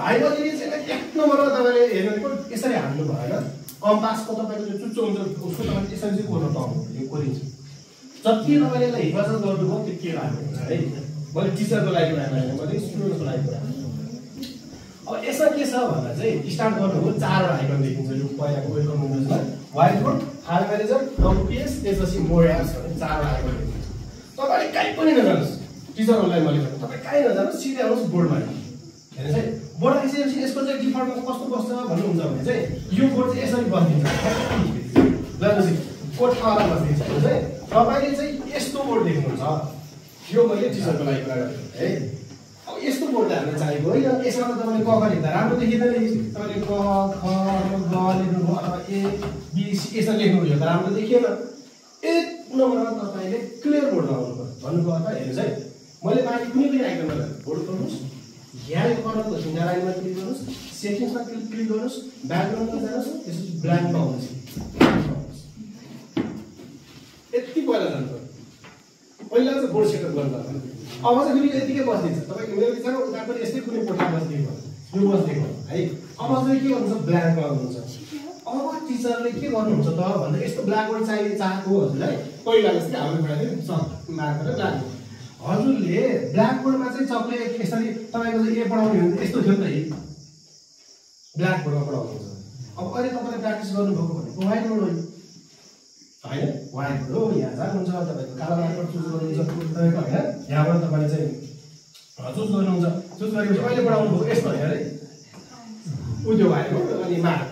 भाइ बहिनीले चाहिँ एक नम्बरमा तपाईँले हेर्नु यसरी हाल्नु भएन कम्पासको तपाईँको जो चुच्चो हुन्छ उसको तपाईँले यसरी चाहिँ कोर्न पाउनु यो कोरिन्छ जति तपाईँले यसलाई हिफाजत गर्नुभयो त्यति राम्रो हुन्छ है मैले टिचरको लागि कुरा गरेँ मैले स्टुडेन्टको लागि कुरा अब यसमा के छ भन्दा चाहिँ स्टार्ट गर्नुभयो 4 वटा आइकन देखिन्छ यो पहिलाको वेलकम विन्डोजमा white board file manager WPS त्यसपछि मोर एप्स भन्ने 4 वटा आइकन देखिन्छ तपाईँले कहीँ पनि नजानुहोस् टिचरहरूलाई मैले भने तपाईँ कहीँ नजानुहोस् सिधै आउनुहोस् बोर्डमा हेर्नुहोस् है बोर्ड आइसकेपछि यसको चाहिँ डिफल्टमा कस्तो बस्छ भन्नुहुन्छ भने चाहिँ यो बोर्ड चाहिँ यसरी बस्दिन्छ ल कोठावाला बस्दिन्छ हेर्नुहोस् है तपाईँले चाहिँ यस्तो बोर्ड देख्नुहुन्छ यो मैले टिचरको लागि कुरा गरेँ है अब यस्तो बोर्ड हामीलाई चाहिएको होइन यसमा त तपाईँले क लेख्दा राम्रो देखिँदैन तपाईँले क ख ग लेख्नुभयो अथवा ए बी सी यसरी लेख्नुभयो त राम्रो देखिएन एक नम्बरमा तपाईँले क्लियर बोर्ड लगाउनु पर्छ भन्नुको अर्थ हेर्नुहोस् है मैले माथि कुनै पनि आइकनमा बोर्ड गर्नुहोस् यहाँको कर्नरको ढुङ्गा लाइनमा क्लिक गर्नुहोस् सेटिङ्समा क्लिक गर्नुहोस् ब्याकग्राउन्डमा जानुहोस् त्यसपछि ब्ल्याङ्कमा आउनुहोस् यति पहिला जानु पहिला चाहिँ बोर्ड सेटअप गर्नु पर्छ अब चाहिँ फेरि यतिकै बस्दिन्छ तपाईँको मेरो विचारमा उता पनि यस्तै कुनै कोठा बस्दिएको यो बस्दिएको है अब चाहिँ के गर्नुहुन्छ ब्ल्याङ्कमा आउनुहुन्छ अब टिचरले के गर्नुहुन्छ त भन्दा यस्तो ब्ल्याकबोर्ड चाहेको हजुरलाई पहिला जस्तै हाम्रो बेला चाहिँ मार्क गरेर ब्ल्याकबोर्ड हजुरले ब्ल्याकबोर्डमा चाहिँ चकले यसरी तपाईँको चाहिँ ए पढाउने हो यस्तो थियो नि त ब्ल्याकबोर्डमा पढाउनुहुन्छ अब अहिले तपाईँले प्र्याक्टिस गर्नुभएको भनेको व्हाइट बोर्ड हो होइन व्हाइट बोर्ड हो यहाँ जानुहुन्छ तपाईँको कालो मार्कर चुज गर्नुहुन्छ तपाईँको होइन यहाँबाट तपाईँले चाहिँ चुज गर्नुहुन्छ चुज गरेपछि अहिले पढाउनु भयो यस्तो होइन है उ त्यो व्हाइट बोर्ड अनि मार्क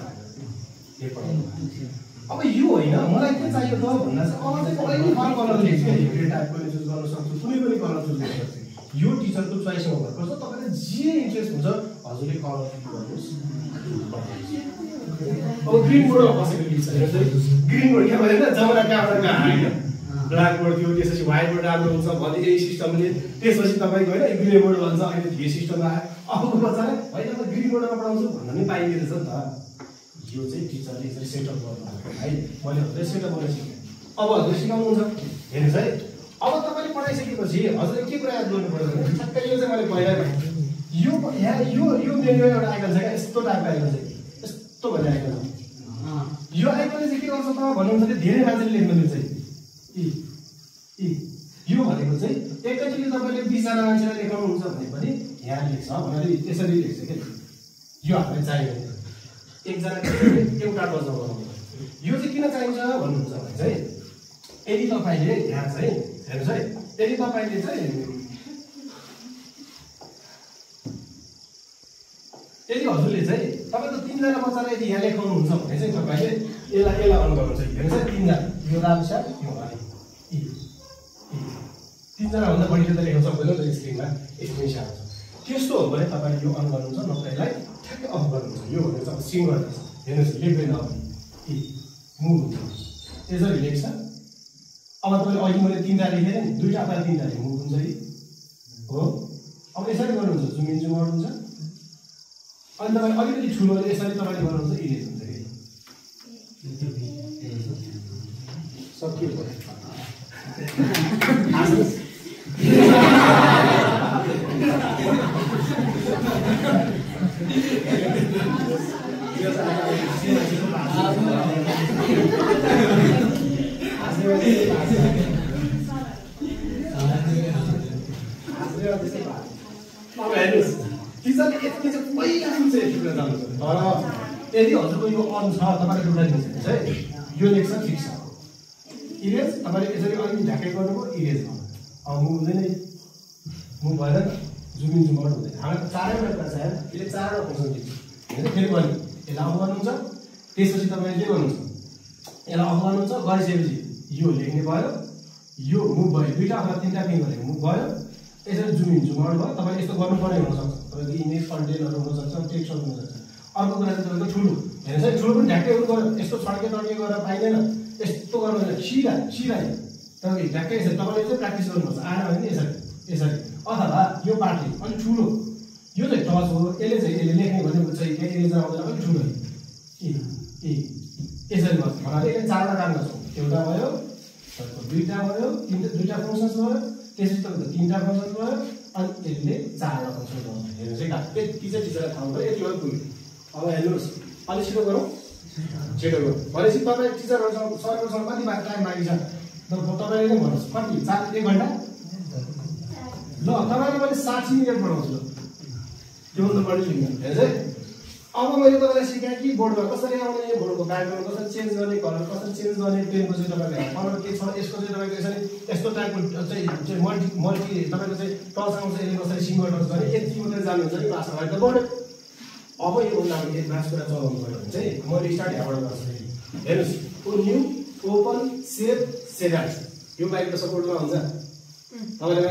अब यो होइन मलाई के चाहियो त भन्दा चाहिँ अब चाहिँ कुनै पनि फरक कलर लेख्छ यो टाइपको चुज गर्न सक्छु कुनै पनि कलर चुज गर्न सक्छु यो टिचरको चोइसमा भर पर्छ तपाईँलाई जे इन्ट्रेस्ट हुन्छ हजुरले कलर चुज गर्नुहोस् अब ग्रिन बोर्डमा बसेको टिचर ग्रिन बोर्ड के भएन जमाना कहाँबाट कहाँ आयो ब्ल्याक बोर्ड थियो त्यसपछि व्हाइट बोर्ड राम्रो हुन्छ भने यही सिस्टमले त्यसपछि तपाईँको होइन ग्रे बोर्ड भन्छ अहिले थिए सिस्टम आयो अबको बच्चाले होइन म ग्रिन बोर्डमा पढाउँछु भन्नु नि पाइँदो रहेछ नि त यो चाहिँ टिचरले यसरी सेटअप गर्नु है मैले हजुरले सेटअप गर्न सिकेँ अब हजुरले सिकाउनुहुन्छ हेर्नुहोस् है अब तपाईँले पढाइसकेपछि हजुरले के कुरा याद गर्नु पर्छ भने ठ्याक्कै यो चाहिँ मैले पहिला भने यो यहाँ यो मेनुमा एउटा आइकन छ क्या यस्तो टाइपको आइकन छ यस्तो भन्ने आइकन छ यो आइकनले चाहिँ के गर्छ त भन्नुहुन्छ कि धेरै मान्छेले लेख्न मिल्छ यो भनेको चाहिँ एकैचोटि तपाईँले 20 जना मान्छेलाई लेखाउनुहुन्छ भने पनि यहाँ लेख्छ भनेर त्यसरी लेख्छ क्या यो हामीलाई चाहियो एकजना एउटा बजाउ गराउनु यो चाहिँ किन चाहिन्छ भन्नुहुन्छ भने चाहिँ यदि तपाईँले यहाँ चाहिँ हेर्नुहोस् है यदि तपाईँले चाहिँ यदि हजुरले चाहिँ तपाईँको 3 जना बच्चालाई यदि यहाँ लेखाउनुहुन्छ भने चाहिँ तपाईँले यसलाई अन गर्नुहुन्छ हेर्नुहोस् है 3 जना यो रामसा यो हरि 3 जना भन्दा बढी त लेख्न सक्दैन त स्क्रिनमा स्क्रिन सार्छ त्यस्तो हो भने तपाईँले यो अन गर्नुहुन्छ नत्र यसलाई ठ्याक्कै अफ गर्नुहुन्छ यो भनेको चाहिँ अब सिङ गर्दैछ हेर्नुहोस् लेख्दैन अब मुभ हुन्छ यसरी लेख्छ अब तपाईँले अघि मैले 3 टा लेखेँ नि 2 टा अथवा 3 टा मुभ हुन्छ है हो अब यसरी गर्नुहुन्छ जुम इन जुम आउट हुन्छ अनि तपाईँ अलिकति ठुलो यसरी तपाईँले गर्नुहुन्छ इरेज हुन्छ कि सकियो टिचरले यति चाहिँ पहिला चाहिँ एक्सप्लेन गर्नुहुन्छ तर यदि हजुरको यो अन छ तपाईँले एउटा लेख्नुहुन्छ है यो लेख्छ ठिक छ इरेज तपाईँले यसरी अलिकति ढाकै गर्नुभयो इरेज भयो अब मुभ हुँदैन मुभ भएर जुम इन जुम आउट हुँदैन हामीलाई 4 वटा कुरा छ यसले 4 वटा फङ्सन दिन्छ होइन फेरि भने यसलाई अफ गर्नुहुन्छ त्यसपछि तपाईँले के गर्नुहुन्छ यसलाई अफ गर्नुहुन्छ गरिसकेपछि यो लेख्ने भयो यो मुभ भयो 2 टा अथवा 3 टा पिन गरेको मुभ भयो यसरी जुम इन जुम आउट भयो तपाईँले यस्तो गर्नुपर्ने हुनसक्छ तपाईँको इमेज कन्टेन्टहरू हुनसक्छ टेक्स्टहरू हुनसक्छ अर्को कुरा चाहिँ तपाईँको ठुलो हेर्नुहोस् है ठुलो पनि ढ्याक्कै गर्यो यस्तो छड्के तड्के गरेर पाइँदैन यस्तो गर्नु सिधा तपाईँको ढ्याक्कै यसरी तपाईँले चाहिँ प्र्याक्टिस गर्नुपर्छ आएन भने यसरी यसरी अथवा यो पार्टले अलिक ठुलो यो चाहिँ टच हो यसले लेख्ने भनेको चाहिँ यसले चाहिँ आउँदैन अलिक ठुलो यसरी गर्छ भन्नाले यसले 4 वटा काम गर्छ एउटा भयो 2 टा भयो 2 टा फङ्सन्स भयो त्यसपछि तपाईँको 3 टा फङ्सन्स भयो अनि त्यसले 4 फङ्सन गर्छ। हेर्नुहोस् है त्यति चाहिँ टिचरलाई थाहा हुन्छ यति मात्र पुग्यो। अब हेर्नुहोस् अलि छिटो गरौँ छिटो गरौँ भनेपछि तपाईँ टिचरहरूसँग सरहरूसँग कति टाइम मागिन्छ तपाईँले नै भन्नुहोस् कति 1 घन्टा ल तपाईँले मैले 60 मिनट बनाउँछु ल त्योभन्दा बढी लिनु हेर्नुहोस् है। अब मैले तपाईँलाई सिकाएँ कि बोर्डमा कसरी आउने यो बोर्डको ब्याकग्राउन्ड कसरी चेन्ज गर्ने कलर कसरी चेन्ज गर्ने पेनको चाहिँ तपाईँले कलर के छ यसको चाहिँ तपाईँको यसरी यस्तो टाइपको चाहिँ मल्टी तपाईँको चाहिँ टचसँग चाहिँ यसले कसरी सिङ्गल टच गर्ने यति मात्रै जान्नुहुन्छ नि क्लासमा अहिले त बोर्ड। अब योभन्दा अगाडि एक कुरा चलाउनु पऱ्यो भने चाहिँ मैले स्टार्ट यहाँबाट गर्छु। हेर्नुहोस् न्यू ओपन सेभ सेभ यो बाइकको सपोर्टमा हुन्छ तपाईँले